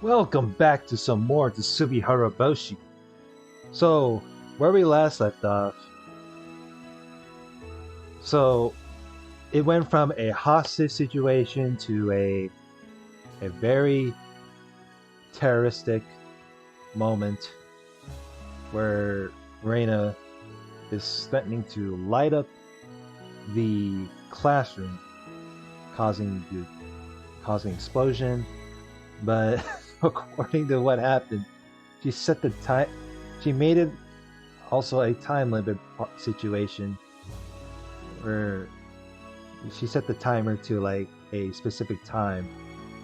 Welcome back to some more to Tsumihoroboshi. So, where we last left off, so it went from a hostage situation to a very terroristic moment where Rena is threatening to light up the classroom, causing causing explosion. But according to what happened, she set the time. She made it also a time limit situation where she set the timer to like a specific time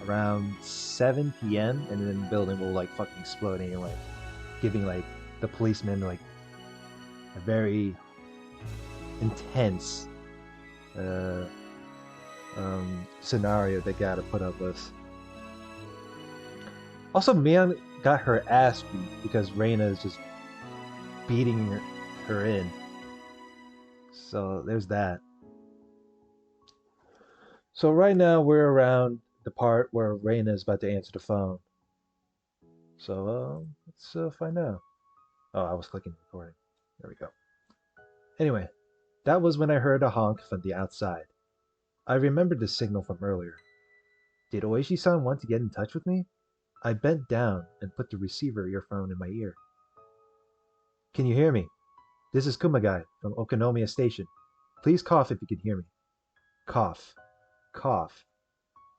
around 7 p.m. and then the building will like fucking explode and like giving like the policemen like a very intense uh, scenario they gotta put up with. Also, Mian got her ass beat because Reina is just beating her in. So there's that. So right now we're around the part where Reina is about to answer the phone. So let's find out. Oh, I was clicking recording. There we go. Anyway, that was when I heard a honk from the outside. I remembered the signal from earlier. Did Ooishi-san want to get in touch with me? I bent down and put the receiver earphone in my ear. Can you hear me? This is Kumagai from Okonomiya Station. Please cough if you can hear me. Cough. Cough.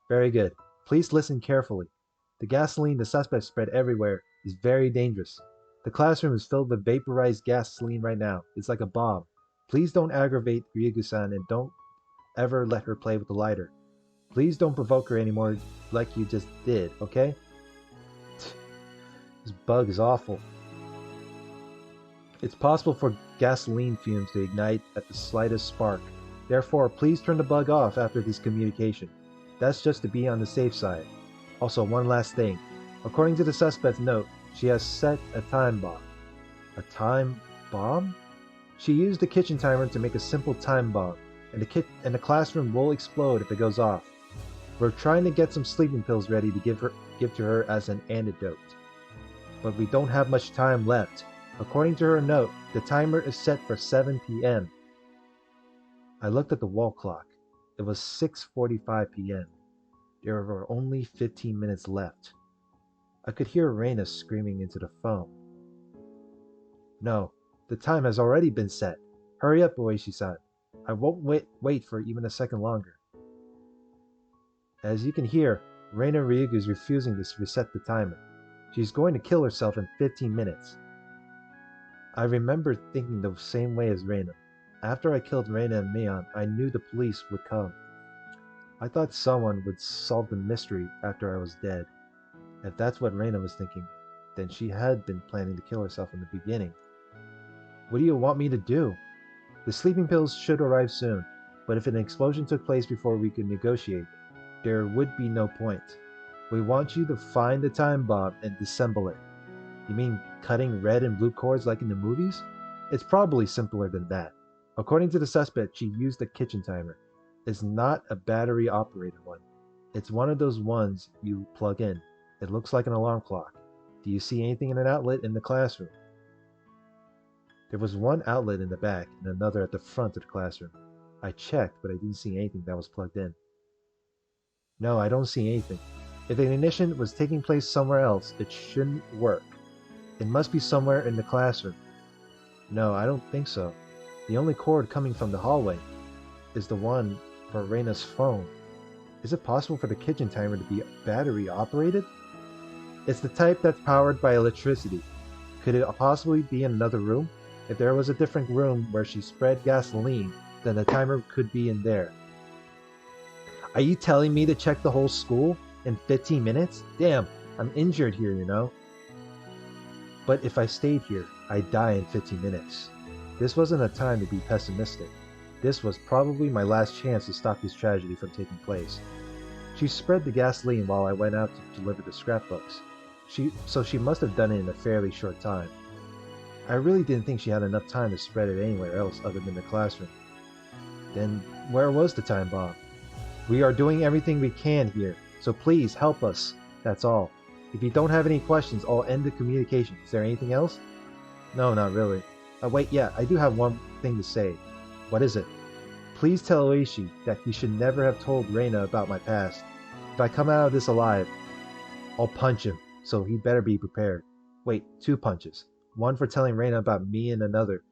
Very good. Please listen carefully. The gasoline the suspect spread everywhere is very dangerous. The classroom is filled with vaporized gasoline right now. It's like a bomb. Please don't aggravate Ryugu-san and don't ever let her play with the lighter. Please don't provoke her anymore like you just did, okay? This bug is awful. It's possible for gasoline fumes to ignite at the slightest spark. Therefore, please turn the bug off after this communication. That's just to be on the safe side. Also, one last thing. According to the suspect's note, she has set a time bomb. A time bomb? She used the kitchen timer to make a simple time bomb, and the classroom will explode if it goes off. We're trying to get some sleeping pills ready to give to her as an antidote. But we don't have much time left. According to her note, the timer is set for 7 p.m. I looked at the wall clock. It was 6:45 p.m. There were only 15 minutes left. I could hear Rena screaming into the phone. No, the time has already been set. Hurry up, Ooishi-san. I won't wait for even a second longer. As you can hear, Rena Ryugu is refusing to reset the timer. She's going to kill herself in 15 minutes. I remember thinking the same way as Rena. After I killed Rena and Mion, I knew the police would come. I thought someone would solve the mystery after I was dead. If that's what Rena was thinking, then she had been planning to kill herself in the beginning. What do you want me to do? The sleeping pills should arrive soon, but if an explosion took place before we could negotiate, there would be no point. We want you to find the time bomb and disassemble it. You mean cutting red and blue cords like in the movies? It's probably simpler than that. According to the suspect, she used a kitchen timer. It's not a battery operated one. It's one of those ones you plug in. It looks like an alarm clock. Do you see anything in an outlet in the classroom? There was one outlet in the back and another at the front of the classroom. I checked, but I didn't see anything that was plugged in. No, I don't see anything. If the ignition was taking place somewhere else, it shouldn't work. It must be somewhere in the classroom. No, I don't think so. The only cord coming from the hallway is the one for Rena's phone. Is it possible for the kitchen timer to be battery operated? It's the type that's powered by electricity. Could it possibly be in another room? If there was a different room where she spread gasoline, then the timer could be in there. Are you telling me to check the whole school in 15 minutes? Damn, I'm injured here, you know. But if I stayed here, I'd die in 15 minutes. This wasn't a time to be pessimistic. This was probably my last chance to stop this tragedy from taking place. She spread the gasoline while I went out to deliver the scrapbooks. So she must have done it in a fairly short time. I really didn't think she had enough time to spread it anywhere else other than the classroom. Then where was the time bomb? We are doing everything we can here, so please help us. That's all. If you don't have any questions, I'll end the communication. Is there anything else? No, not really. Wait, yeah, I do have one thing to say. What is it? Please tell Ooishi that he should never have told Rena about my past. If I come out of this alive, I'll punch him, so he better be prepared. Wait, 2 punches. One for telling Rena about me and another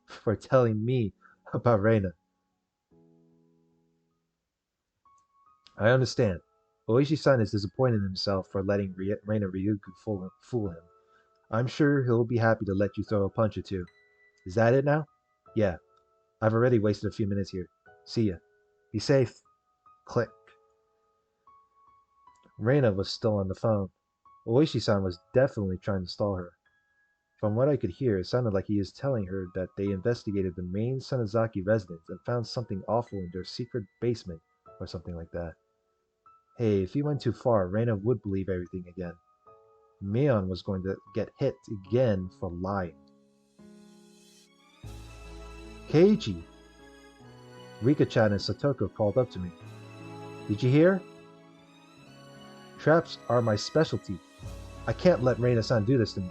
for telling me about Rena. I understand. Ooishi-san is disappointed in himself for letting Rena Ryugu fool him. I'm sure he'll be happy to let you throw a punch or two. Is that it now? Yeah. I've already wasted a few minutes here. See ya. Be safe. Click. Rena was still on the phone. Ooishi-san was definitely trying to stall her. From what I could hear, it sounded like he is telling her that they investigated the main Sonozaki residence and found something awful in their secret basement, or something like that. Hey, if he went too far, Rena would believe everything again. Mion was going to get hit again for lying. Keiichi! Rika-chan and Satoko called up to me. Did you hear? Traps are my specialty. I can't let Rena-san do this to me.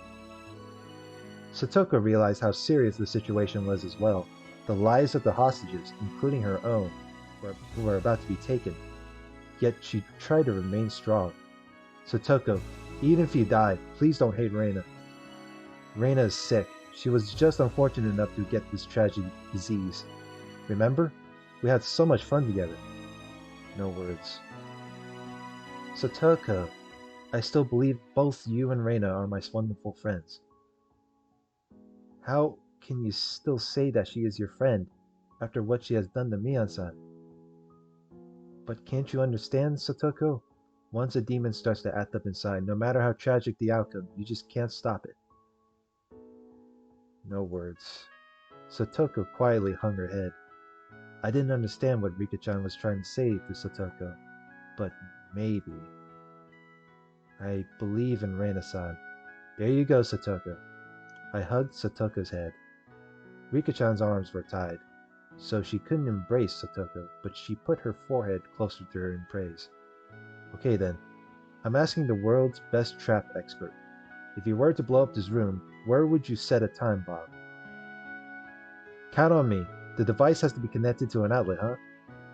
Satoko realized how serious the situation was as well. The lives of the hostages, including her own, were about to be taken. Yet she tried to remain strong. Satoko, even if you die, please don't hate Rena. Rena is sick. She was just unfortunate enough to get this tragic disease. Remember? We had so much fun together. No words. Satoko, I still believe both you and Rena are my wonderful friends. How can you still say that she is your friend after what she has done to Mion-san? But can't you understand, Satoko? Once a demon starts to act up inside, no matter how tragic the outcome, you just can't stop it. No words. Satoko quietly hung her head. I didn't understand what Rika-chan was trying to say to Satoko, but maybe. I believe in Rena-san. There you go, Satoko. I hugged Satoko's head. Rika-chan's arms were tied, so she couldn't embrace Satoko, but she put her forehead closer to her in praise. Okay then, I'm asking the world's best trap expert. If you were to blow up this room, where would you set a time bomb? Count on me. The device has to be connected to an outlet, huh?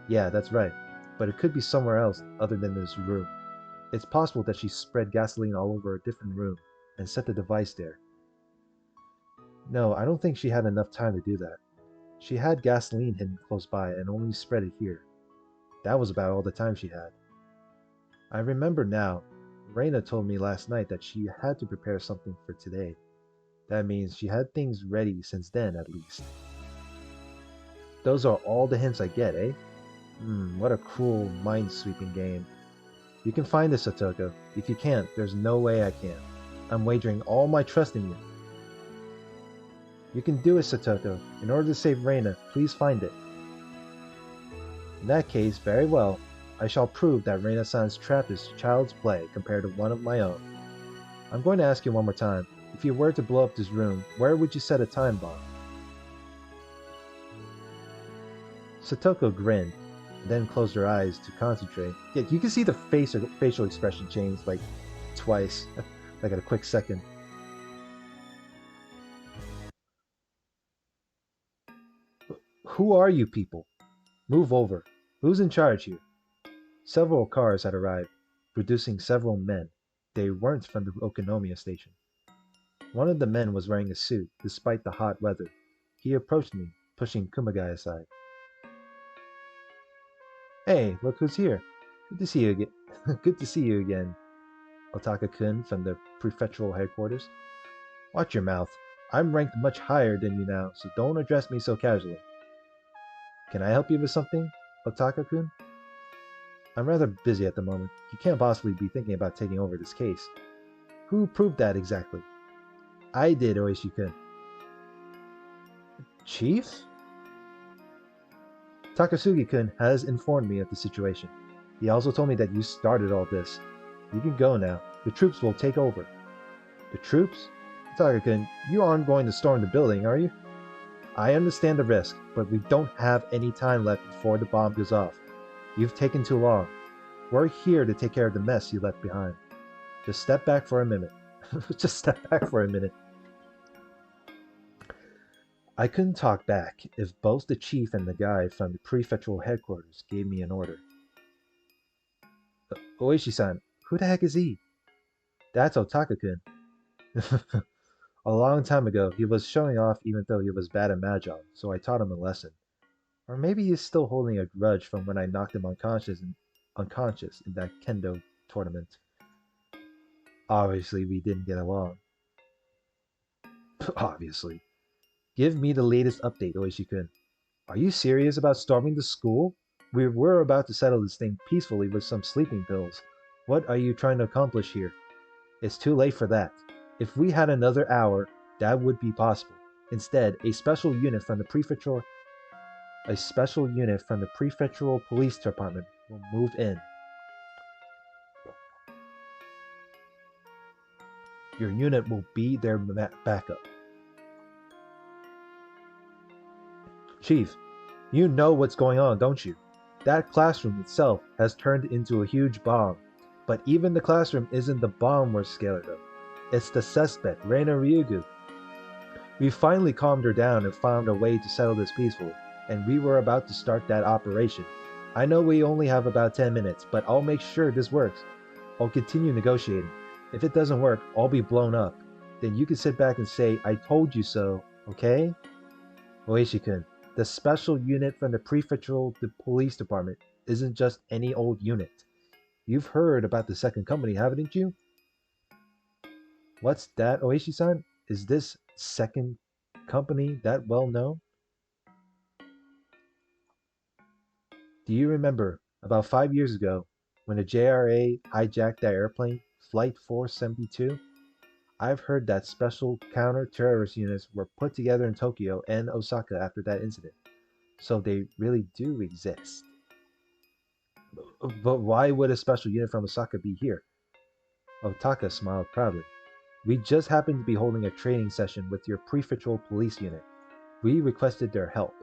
Yeah, that's right. But it could be somewhere else other than this room. It's possible that she spread gasoline all over a different room and set the device there. No, I don't think she had enough time to do that. She had gasoline hidden close by and only spread it here. That was about all the time she had. I remember now. Rena told me last night that she had to prepare something for today. That means she had things ready since then, at least. Those are all the hints I get, eh? What a cruel, mind-sweeping game. You can find this, Satoko. If you can't, there's no way I can. I'm wagering all my trust in you. You can do it, Satoko. In order to save Rena, please find it. In that case, very well. I shall prove that Rena-san's trap is child's play compared to one of my own. I'm going to ask you one more time. If you were to blow up this room, where would you set a time bomb? Satoko grinned, and then closed her eyes to concentrate. Yeah, you can see the facial expression change like twice, like at a quick second. Who are you people? Move over. Who's in charge here? Several cars had arrived, producing several men. They weren't from the Okinomiya station. One of the men was wearing a suit, despite the hot weather. He approached me, pushing Kumagai aside. Hey, look who's here. Good to see you again. Good to see you again, Otaka-kun from the prefectural headquarters. Watch your mouth. I'm ranked much higher than you now, so don't address me so casually. Can I help you with something, Otaka-kun? I'm rather busy at the moment. You can't possibly be thinking about taking over this case. Who proved that exactly? I did, Ooishi-kun. Chief? Takasugi-kun has informed me of the situation. He also told me that you started all this. You can go now. The troops will take over. The troops? Otaka-kun, you aren't going to storm the building, are you? I understand the risk, but we don't have any time left before the bomb goes off. You've taken too long. We're here to take care of the mess you left behind. Just step back for a minute. Just step back for a minute. I couldn't talk back if both the chief and the guy from the prefectural headquarters gave me an order. Ooishi-san, who the heck is he? That's Otaka-kun. A long time ago, he was showing off even though he was bad at Mahjong, so I taught him a lesson. Or maybe he's still holding a grudge from when I knocked him unconscious in that kendo tournament. Obviously, we didn't get along. Obviously. Give me the latest update, Ooishi-kun. Are you serious about storming the school? We were about to settle this thing peacefully with some sleeping pills. What are you trying to accomplish here? It's too late for that. If we had another hour, that would be possible. Instead, a special unit from the prefectural police department will move in. Your unit will be their backup. Chief, you know what's going on, don't you? That classroom itself has turned into a huge bomb. But even the classroom isn't the bomb we're scared of. It's the suspect, Rena Ryugu. We finally calmed her down and found a way to settle this peacefully, and we were about to start that operation. I know we only have about 10 minutes, but I'll make sure this works. I'll continue negotiating. If it doesn't work, I'll be blown up. Then you can sit back and say, I told you so, okay? Ooishi-kun, the special unit from the prefectural police department isn't just any old unit. You've heard about the second company, haven't you? What's that, Ooishi-san? Is this second company that well known? Do you remember, about 5 years ago, when the JRA hijacked that airplane, Flight 472? I've heard that special counter-terrorist units were put together in Tokyo and Osaka after that incident. So they really do exist. But why would a special unit from Osaka be here? Otaka smiled proudly. We just happened to be holding a training session with your prefectural police unit. We requested their help.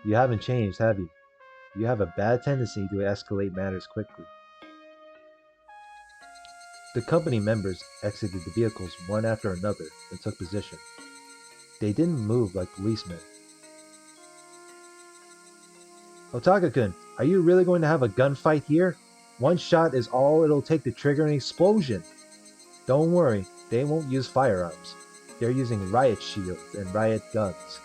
You haven't changed, have you? You have a bad tendency to escalate matters quickly. The company members exited the vehicles one after another and took position. They didn't move like policemen. Otaka-kun, are you really going to have a gunfight here? One shot is all it'll take to trigger an explosion. Don't worry, they won't use firearms. They're using riot shields and riot guns.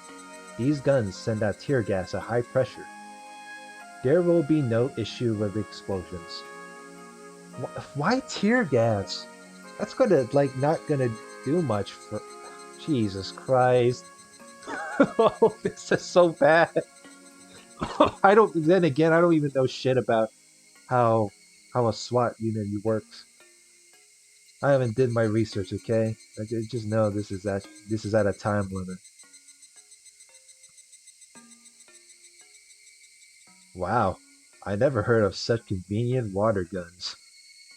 These guns send out tear gas at high pressure. There will be no issue with explosions. Why tear gas? That's not gonna do much for... Jesus Christ. Oh, this is so bad. I don't even know shit about how a SWAT unit works. I haven't did my research, okay? I just know this is at a time limit. Wow, I never heard of such convenient water guns.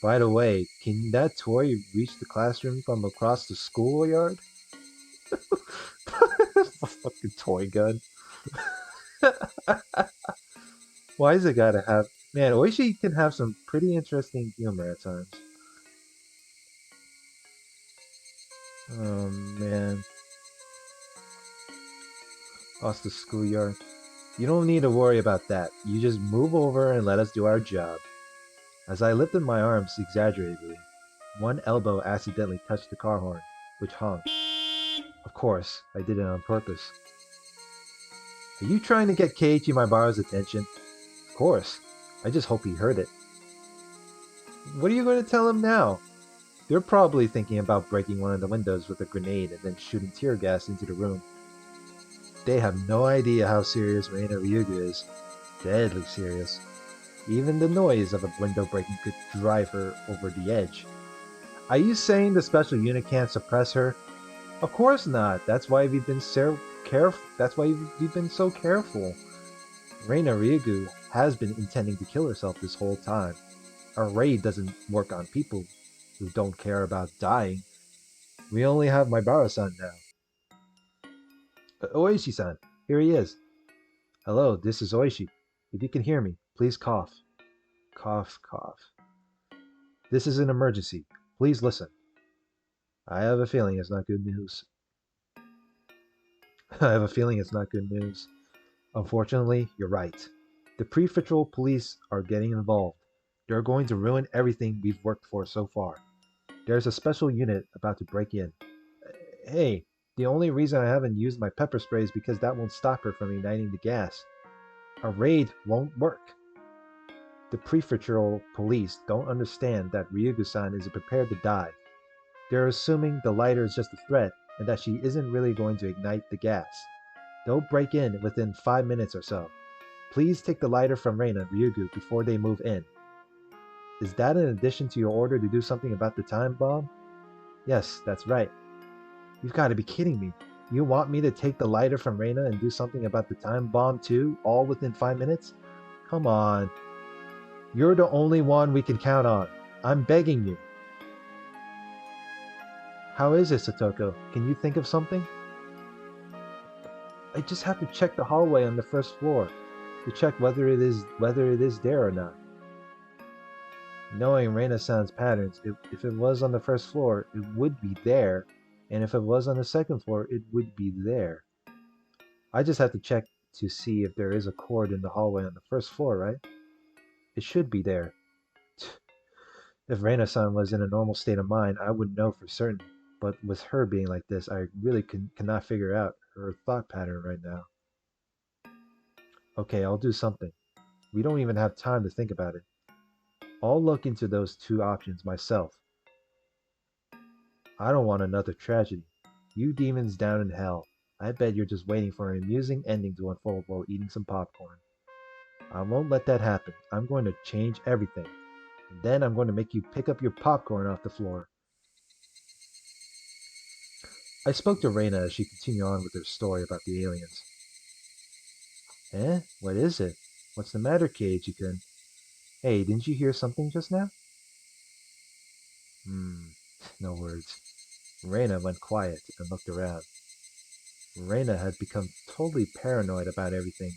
By the way, can that toy reach the classroom from across the schoolyard? A fucking toy gun. Why is it gotta have... Man, Ooishi can have some pretty interesting humor at times. Oh man. Across the schoolyard. You don't need to worry about that. You just move over and let us do our job. As I lifted my arms exaggeratedly, one elbow accidentally touched the car horn, which honked. Of course, I did it on purpose. Are you trying to get Keiichi Maibaro's attention? Of course. I just hope he heard it. What are you going to tell him now? They're probably thinking about breaking one of the windows with a grenade and then shooting tear gas into the room. They have no idea how serious Rena Ryugu is. Deadly serious. Even the noise of a window breaking could drive her over the edge. Are you saying the special unit can't suppress her? Of course not. That's why we've been so careful. Rena Ryugu has been intending to kill herself this whole time. Our raid doesn't work on people who don't care about dying. We only have Maibara-san now. Ooishi-san, here he is. Hello, this is Ooishi. If you can hear me, please cough. Cough, cough. This is an emergency. Please listen. I have a feeling it's not good news. I have a feeling it's not good news. Unfortunately, you're right. The prefectural police are getting involved. They're going to ruin everything we've worked for so far. There's a special unit about to break in. Hey, the only reason I haven't used my pepper spray is because that won't stop her from igniting the gas. A raid won't work. The prefectural police don't understand that Ryugu-san is prepared to die. They're assuming the lighter is just a threat and that she isn't really going to ignite the gas. They'll break in within 5 minutes or so. Please take the lighter from Rena and Ryugu before they move in. Is that in addition to your order to do something about the time bomb? Yes, that's right. You've got to be kidding me. You want me to take the lighter from Rena and do something about the time bomb too, all within 5 minutes? Come on. You're the only one we can count on. I'm begging you. How is it, Satoko? Can you think of something? I just have to check the hallway on the first floor to check whether it is there or not. Knowing Rena-san's patterns, if it was on the first floor, it would be there, and if it was on the second floor, it would be there. I just have to check to see if there is a cord in the hallway on the first floor, right? It should be there. If Rena-san was in a normal state of mind, I would know for certain. But with her being like this, I really cannot figure out her thought pattern right now. Okay, I'll do something. We don't even have time to think about it. I'll look into those two options myself. I don't want another tragedy. You demons down in hell. I bet you're just waiting for an amusing ending to unfold while eating some popcorn. I won't let that happen. I'm going to change everything. And then I'm going to make you pick up your popcorn off the floor. I spoke to Rena as she continued on with her story about the aliens. Eh? What is it? What's the matter, Keiichi-kun? Hey, didn't you hear something just now? No words. Rena went quiet and looked around. Rena had become totally paranoid about everything.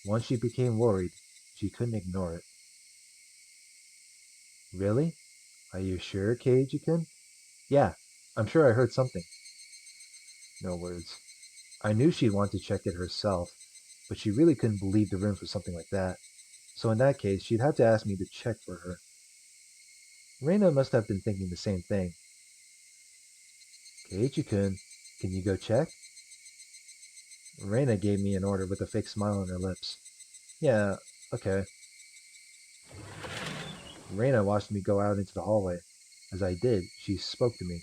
Once she became worried, she couldn't ignore it. Really? Are you sure, Keiichi-kun? Yeah, I'm sure I heard something. No words. I knew she'd want to check it herself, but she really couldn't leave the room for something like that. So in that case, she'd have to ask me to check for her. Rena must have been thinking the same thing. Keiichi-kun, can you go check? Rena gave me an order with a fake smile on her lips. Yeah, okay. Rena watched me go out into the hallway. As I did, she spoke to me.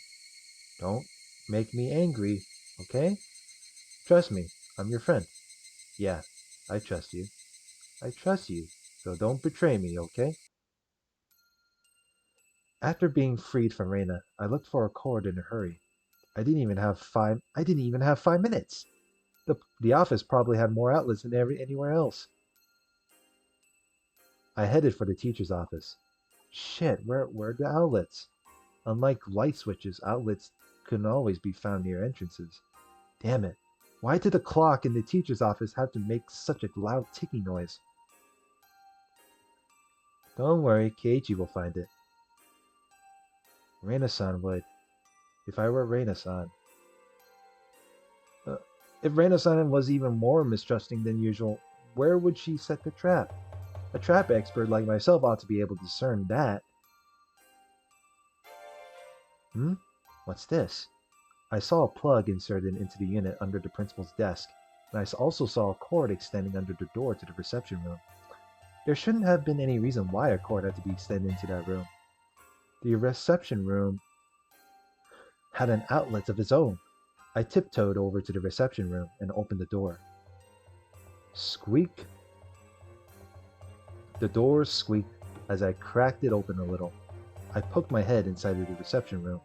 Don't make me angry, okay? Trust me, I'm your friend. Yeah, I trust you. I trust you, so don't betray me, okay? After being freed from Rena, I looked for a cord in a hurry. I didn't even have 5 minutes. The office probably had more outlets than anywhere else. I headed for the teacher's office. Shit, where are the outlets? Unlike light switches, outlets couldn't always be found near entrances. Damn it. Why did the clock in the teacher's office have to make such a loud ticking noise? Don't worry, Keiichi will find it. Rena-san would. If I were Rena-san. If Rena-san was even more mistrusting than usual, where would she set the trap? A trap expert like myself ought to be able to discern that. What's this? I saw a plug inserted into the unit under the principal's desk, and I also saw a cord extending under the door to the reception room. There shouldn't have been any reason why a cord had to be extended into that room. The reception room had an outlet of its own. I tiptoed over to the reception room and opened the door. Squeak. The door squeaked as I cracked it open a little. I poked my head inside of the reception room.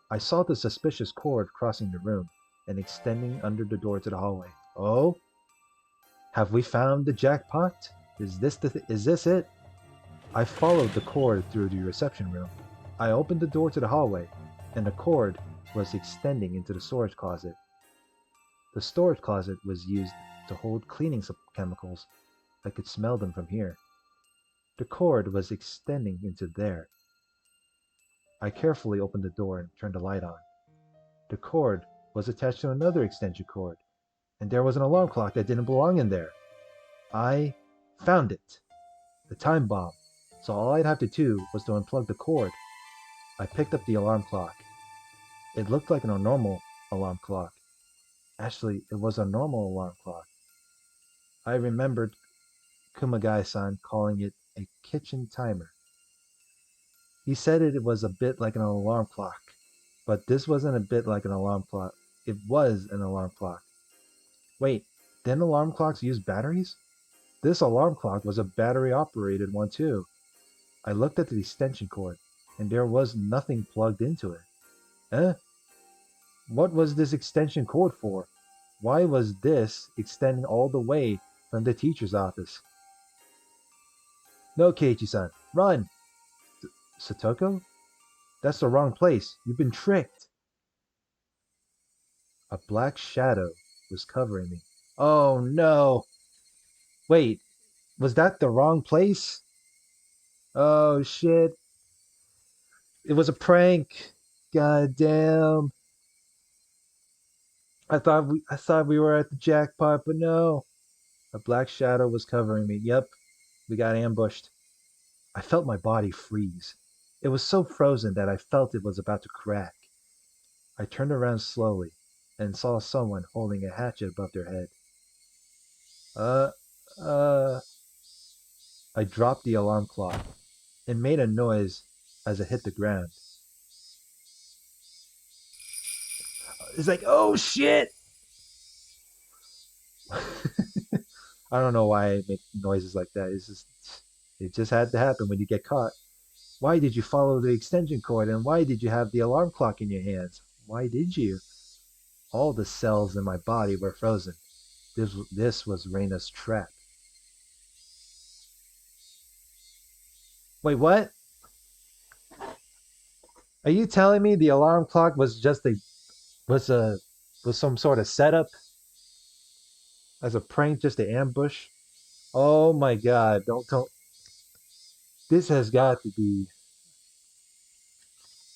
I saw the suspicious cord crossing the room and extending under the door to the hallway. Oh? Have we found the jackpot? Is this it? I followed the cord through the reception room. I opened the door to the hallway, and the cord was extending into the storage closet. The storage closet was used to hold cleaning chemicals. I could smell them from here. The cord was extending into there. I carefully opened the door and turned the light on. The cord was attached to another extension cord, and there was an alarm clock that didn't belong in there. I found it. The time bomb. So all I'd have to do was to unplug the cord. I picked up the alarm clock. It looked like a normal alarm clock. Actually, it was a normal alarm clock. I remembered Kumagai-san calling it a kitchen timer. He said it was a bit like an alarm clock, but this wasn't a bit like an alarm clock. It was an alarm clock. Wait, didn't alarm clocks use batteries? This alarm clock was a battery-operated one too. I looked at the extension cord, and there was nothing plugged into it. Eh? What was this extension cord for? Why was this extending all the way from the teacher's office? No, Keiichi-san, run! Satoko? That's the wrong place. You've been tricked. A black shadow was covering me. Oh no! Wait, was that the wrong place? Oh shit. It was a prank. God damn. I thought we were at the jackpot, but no. A black shadow was covering me. Yep, we got ambushed. I felt my body freeze. It was so frozen that I felt it was about to crack. I turned around slowly and saw someone holding a hatchet above their head. Uh, uh, I dropped the alarm clock. It made a noise as it hit the ground. It's like, oh shit! I don't know why I make noises like that. It just had to happen when you get caught. Why did you follow the extension cord, and why did you have the alarm clock in your hands? Why did you? All the cells in my body were frozen. This was Rena's trap. Wait, what? Are you telling me the alarm clock was just was a was some sort of setup as a prank, just to ambush? Oh my god! Don't. This has got to be.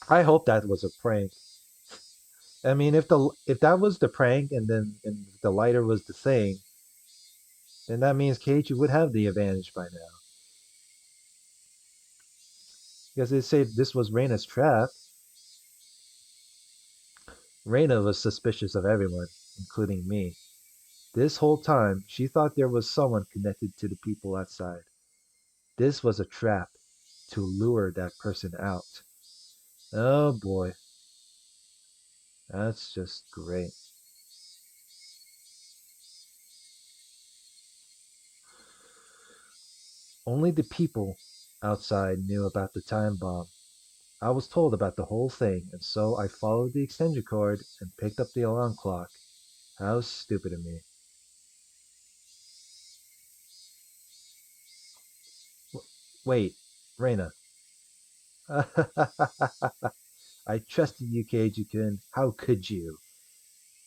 I hope that was a prank. I mean, if that was the prank, and the lighter was the thing, then that means Keiichi would have the advantage by now. Because they say this was Reina's trap. Reina was suspicious of everyone, including me. This whole time, she thought there was someone connected to the people outside. This was a trap to lure that person out. Oh boy, that's just great. Only the people outside knew about the time bomb. I was told about the whole thing, and so I followed the extension cord and picked up the alarm clock. How stupid of me. Wait, Reina. I trusted you, Keiichi-kun. How could you?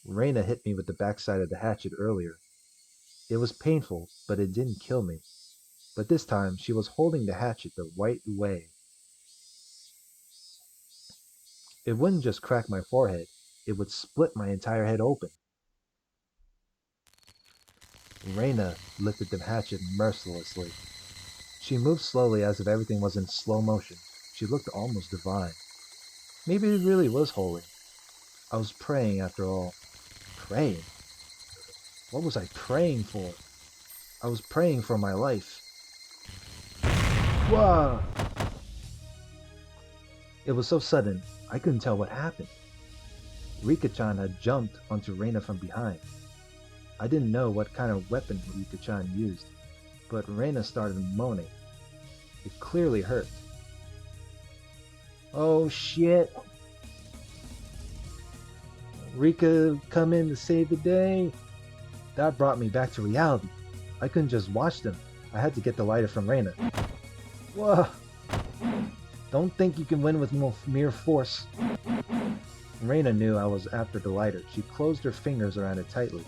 Reina hit me with the backside of the hatchet earlier. It was painful, but it didn't kill me. But this time, she was holding the hatchet the right way. It wouldn't just crack my forehead, it would split my entire head open. Reina lifted the hatchet mercilessly. She moved slowly as if everything was in slow motion. She looked almost divine. Maybe it really was holy. I was praying after all. Praying? What was I praying for? I was praying for my life. Whoa! It was so sudden, I couldn't tell what happened. Rika-chan had jumped onto Reina from behind. I didn't know what kind of weapon Rika-chan used, but Reina started moaning. It clearly hurt. Oh shit! Rika come in to save the day. That brought me back to reality. I couldn't just watch them. I had to get the lighter from Reina. Whoa! Don't think you can win with mere force. Reina knew I was after the lighter. She closed her fingers around it tightly.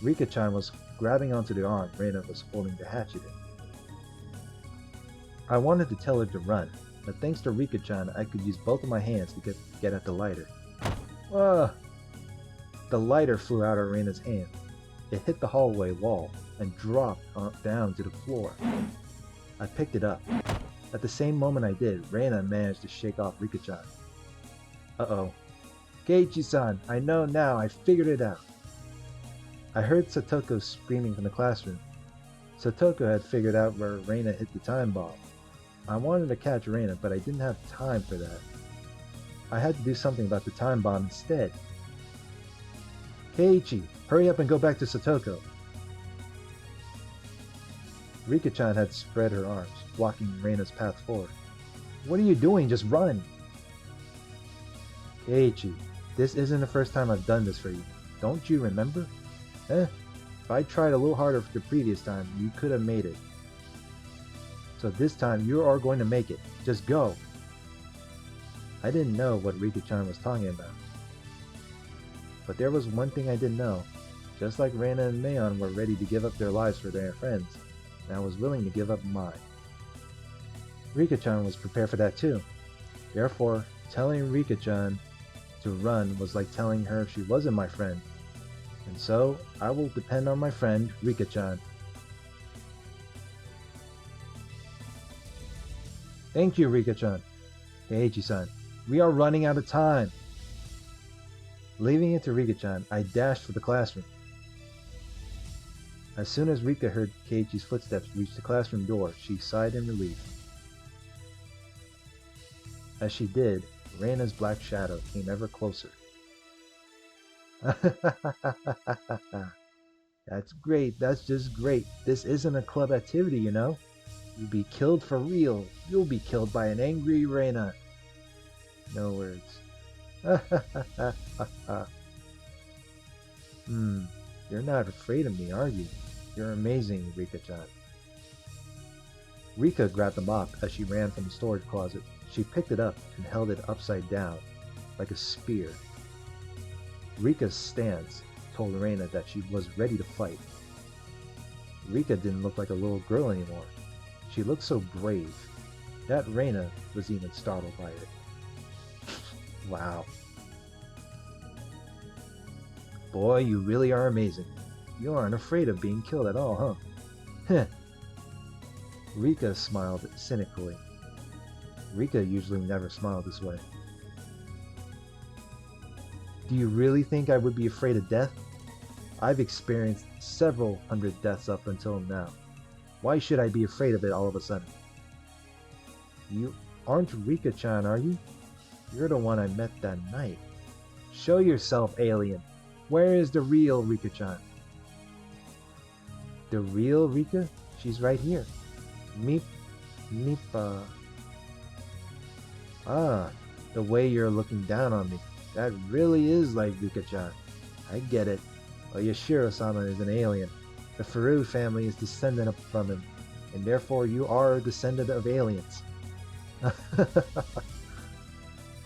Rika-chan was grabbing onto the arm Reina was holding the hatchet in. I wanted to tell her to run, but thanks to Rika-chan, I could use both of my hands to get at the lighter. Ah! The lighter flew out of Rena's hand. It hit the hallway wall and dropped down to the floor. I picked it up. At the same moment I did, Rena managed to shake off Rika-chan. Uh-oh. Keiichi-san, I know now, I figured it out. I heard Satoko screaming from the classroom. Satoko had figured out where Rena hit the time bomb. I wanted to catch Rena, but I didn't have time for that. I had to do something about the time bomb instead. Keiichi, hurry up and go back to Satoko. Rika-chan had spread her arms, blocking Rena's path forward. What are you doing? Just run! Keiichi, this isn't the first time I've done this for you. Don't you remember? If I tried a little harder the previous time, you could have made it. So this time, you are going to make it. Just go! I didn't know what Rika-chan was talking about. But there was one thing I didn't know. Just like Rena and Mayon were ready to give up their lives for their friends, and I was willing to give up mine. Rika-chan was prepared for that too. Therefore, telling Rika-chan to run was like telling her she wasn't my friend. And so, I will depend on my friend, Rika-chan. Thank you, Rika-chan. Keiichi-san, we are running out of time. Leaving it to Rika-chan, I dashed for the classroom. As soon as Rika heard Keiichi's footsteps reach the classroom door, she sighed in relief. As she did, Rena's black shadow came ever closer. That's great, that's just great. This isn't a club activity, you know? You'll be killed for real. You'll be killed by an angry Rena. No words. You're not afraid of me, are you? You're amazing, Rika-chan. Rika grabbed the mop as she ran from the storage closet. She picked it up and held it upside down, like a spear. Rika's stance told Rena that she was ready to fight. Rika didn't look like a little girl anymore. She looked so brave that Rena was even startled by it. Wow. Boy, you really are amazing. You aren't afraid of being killed at all, huh? Heh. Rika smiled cynically. Rika usually never smiled this way. Do you really think I would be afraid of death? I've experienced several hundred deaths up until now. Why should I be afraid of it all of a sudden? You aren't Rika-chan, are you? You're the one I met that night. Show yourself, alien. Where is the real Rika-chan? The real Rika? She's right here. Mipa. Ah, the way you're looking down on me. That really is like Rika-chan. I get it. Oyashiro-sama is an alien. The Furu family is descended from him, and therefore you are a descendant of aliens.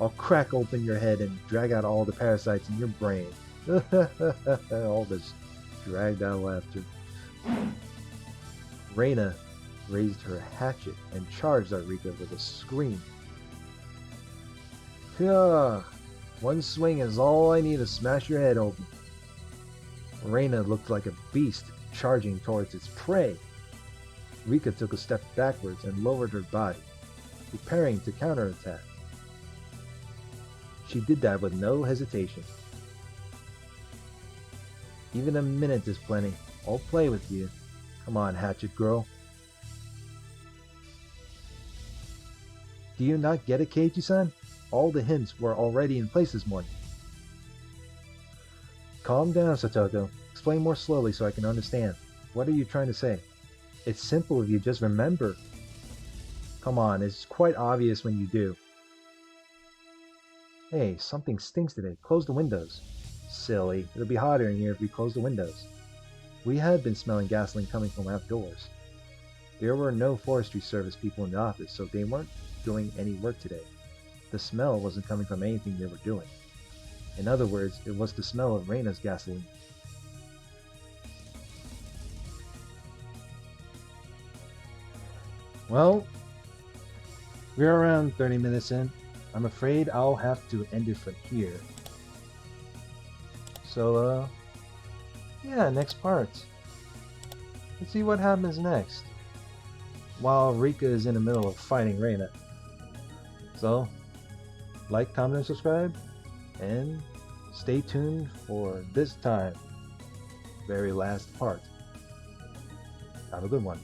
I'll crack open your head and drag out all the parasites in your brain. All this dragged out laughter. Rena raised her hatchet and charged at Rika with a scream. Phew! One swing is all I need to smash your head open. Rena looked like a beast charging towards its prey. Rika took a step backwards and lowered her body, preparing to counterattack. She did that with no hesitation. Even a minute is plenty. I'll play with you. Come on, Hatchet Girl. Do you not get it, Keiichi-san? All the hints were already in place this morning. Calm down, Satoko. Explain more slowly so I can understand. What are you trying to say? It's simple if you just remember. Come on, it's quite obvious when you do. Hey, something stinks today. Close the windows. Silly. It'll be hotter in here if we close the windows. We had been smelling gasoline coming from outdoors. There were no forestry service people in the office, so they weren't doing any work today. The smell wasn't coming from anything they were doing. In other words, it was the smell of Rena's gasoline. Well, We're around 30 minutes in. I'm afraid I'll have to end it from here. So, yeah, next part. Let's see what happens next. While Rika is in the middle of fighting Rena. So, like, comment, and subscribe, and stay tuned for this time. Very last part. Have a good one.